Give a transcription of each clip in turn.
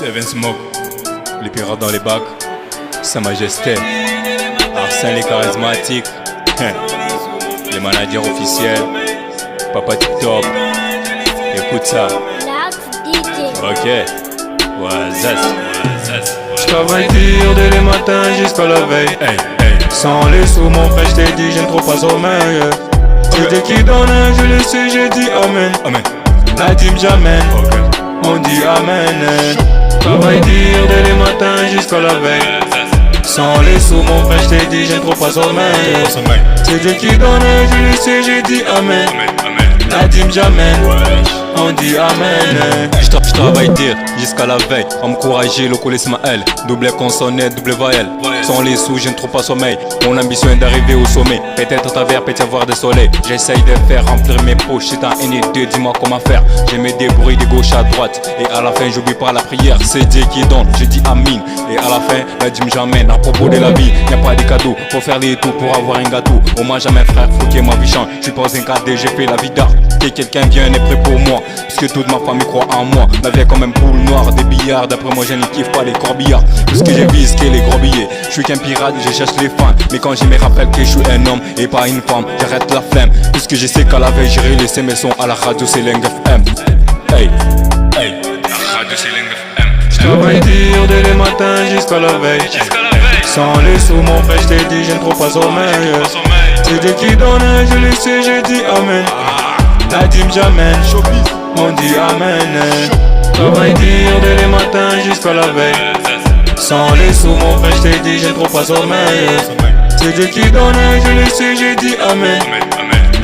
Seven Smoke, les pirates dans les bacs, Sa Majesté, Arsène les charismatiques, les managers officiels, Papa TikTok, écoute ça. Ok, J'travaille dur dès les matins jusqu'à la veille. Sans les sous mon frère j't'ai dit j'aime trop pas sommeil. C'est Dieu qui donne, je le sais, j'ai dit amen. La dîme j'amène, on dit amen. Travaille dur dès les matins jusqu'à la veille. Sans les sous mon frère j't'ai dit j'aime trop pas sommeil. C'est Dieu qui donne, je le sais, j'ai dit amen. La dîme j'amène, on dit amen. J'travaille dur jusqu'à la veille, encourager le colis Ismaël, double consonne, double voyelle. Sans les sous, je ne trouve pas sommeil. Mon ambition est d'arriver au sommet. Peut-être à travers, peut-être avoir des soleils. J'essaye de faire remplir mes poches. C'est un N et deux, dis-moi comment faire. Je me débrouille de gauche à droite. Et à la fin, j'oublie pas la prière. C'est Dieu qui donne, je dis amin. Et à la fin, la dîme j'amène. À propos de la vie, y'a pas de cadeaux. Faut faire les tours pour avoir un gâteau. Au moins, jamais frère, faut que ma vie change. J'suis pas un cadet, j'ai fait la vie d'art. Que quelqu'un vienne est prêt pour moi. Puisque toute ma famille croit en moi. La vie est comme un poule noire, des billards. D'après moi, je ne kiffe pas les corbillards. Puisque je vise que les gros billets. Je suis qu'un pirate, je cherche les fans. Mais quand je me rappelle que je suis un homme et pas une femme, j'arrête la flemme. Puisque je sais qu'à la veille j'irai laisser mes sons à la radio, c'est Leng FM. Hey, hey, la radio c'est Leng FM. J'travaille dur dès les matins jusqu'à la veille. Sans les sous mon frère j't'ai dit je ne trouve pas sommeil. C'est Dieu qui donne, je le sais, j'ai dit amen. La dîme j'amène, on dit amen. Travaille dur dès les matins jusqu'à la veille. Sans les sous mon frère j't'ai dit je ne trouve pas sommeil. C'est Dieu qui donne, je le sais, j'ai dit amen.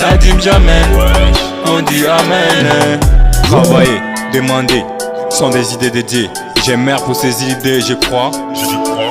La dîme j'amène, on dit amen. Travailler, demander, sont des idées dédiées. J'ai mère pour ces idées, je crois.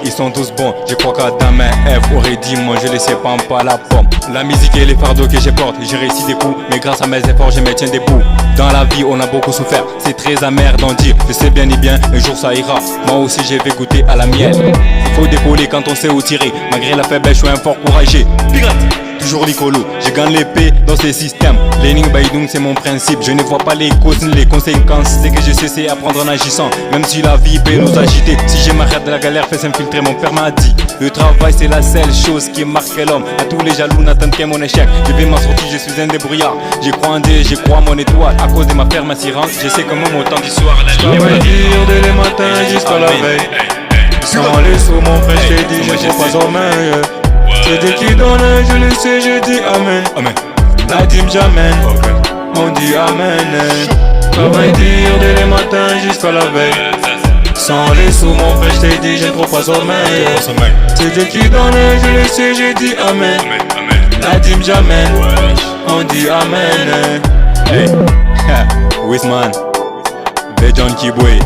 Ils sont tous bons, je crois qu'Adam et Ève auraient dit moi je laissais pas la pomme. La musique et les fardeaux que je porte, j'ai réussi des coups, mais grâce à mes efforts je me tiens debout. Dans la vie on a beaucoup souffert, c'est très amer d'en dire. Je sais bien et bien, un jour ça ira. Moi aussi je vais goûter à la miel. Il faut décoller quand on sait où tirer. Malgré la faiblesse, je suis un fort courageux. Pirate, toujours l'écolo, je gagne l'épée dans ces systèmes. Learning by doing c'est mon principe. Je ne vois pas les causes ni les conséquences. C'est que je sais c'est apprendre en agissant. Même si la vie peut nous agiter. Si je m'arrête de la galère, fais s'infiltrer, mon père m'a dit. Le travail c'est la seule chose qui marque l'homme. À tous les jaloux n'attendent qu'à mon échec. Je vais m'en sortir, je suis un débrouillard. Je crois en Dieu, je crois en mon étoile. À cause de ma ferme assurance, je sais comment mon temps du soir. J'travaille dur dès les matins jusqu'à la veille. Sans les sous mon frère j't'ai dit je ne trouve pas sommeil. C'est Dieu qui donne, je le sais, je dis amen. La dîme j'amène, on dit amen. Travaille dur dès les matins jusqu'à la veille. Sans les sous mon frère j't'ai dit je ne trouve pas sommeil. C'est Dieu qui donne, je le sais, je dis amen. La dîme j'amène, on dit amen. Hey, Wisman, Bejon Kibwe.